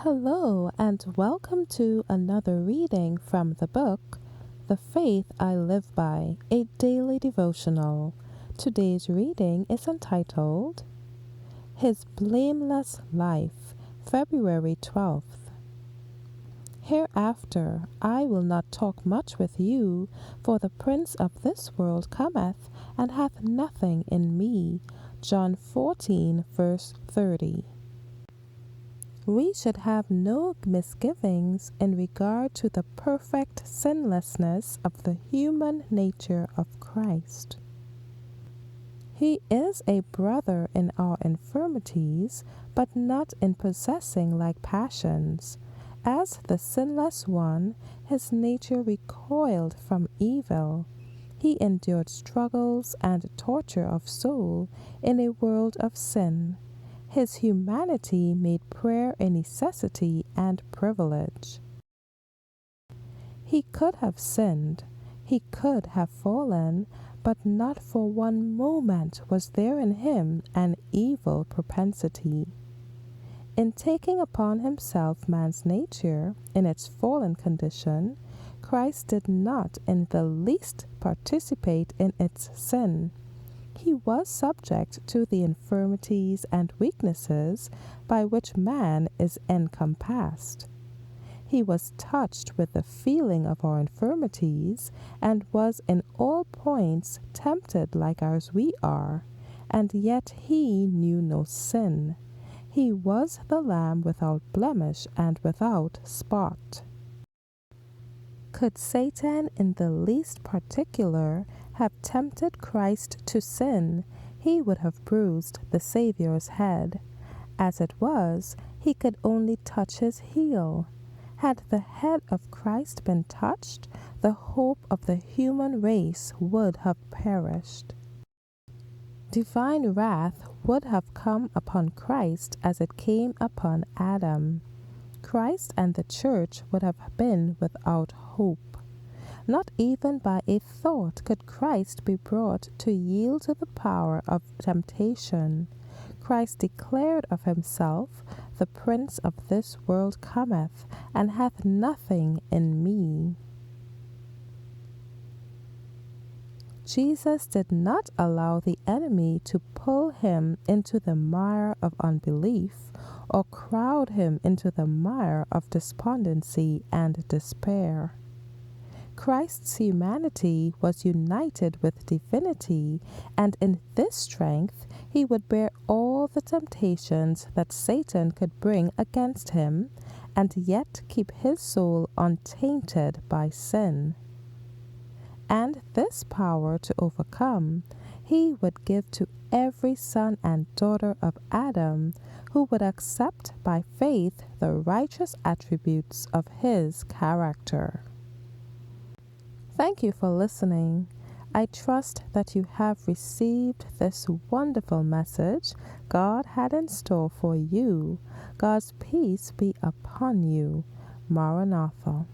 Hello, and welcome to another reading from the book, The Faith I Live By, a daily devotional. Today's reading is entitled, His Blameless Life, February 12th. Hereafter I will not talk much with you, for the prince of this world cometh, and hath nothing in me. John 14, verse 30. We should have no misgivings in regard to the perfect sinlessness of the human nature of Christ. He is a brother in our infirmities, but not in possessing like passions. As the sinless one, his nature recoiled from evil. He endured struggles and torture of soul in a world of sin. His humanity made prayer a necessity and privilege. He could have sinned, he could have fallen, but not for one moment was there in him an evil propensity. In taking upon himself man's nature in its fallen condition, Christ did not in the least participate in its sin. He was subject to the infirmities and weaknesses by which man is encompassed. He was touched with the feeling of our infirmities, and was in all points tempted like as we are, and yet he knew no sin. He was the Lamb without blemish and without spot. Could Satan in the least particular have tempted Christ to sin, he would have bruised the Saviour's head. As it was, he could only touch his heel. Had the head of Christ been touched, the hope of the human race would have perished. Divine wrath would have come upon Christ as it came upon Adam. Christ and the church would have been without hope. Not even by a thought could Christ be brought to yield to the power of temptation. Christ declared of himself, The prince of this world cometh, and hath nothing in me. Jesus did not allow the enemy to pull him into the mire of unbelief, or crowd him into the mire of despondency and despair. Christ's humanity was united with divinity, and in this strength he would bear all the temptations that Satan could bring against him, and yet keep his soul untainted by sin. And this power to overcome he would give to every son and daughter of Adam who would accept by faith the righteous attributes of his character. Thank you for listening. I trust that you have received this wonderful message God had in store for you. God's peace be upon you. Maranatha.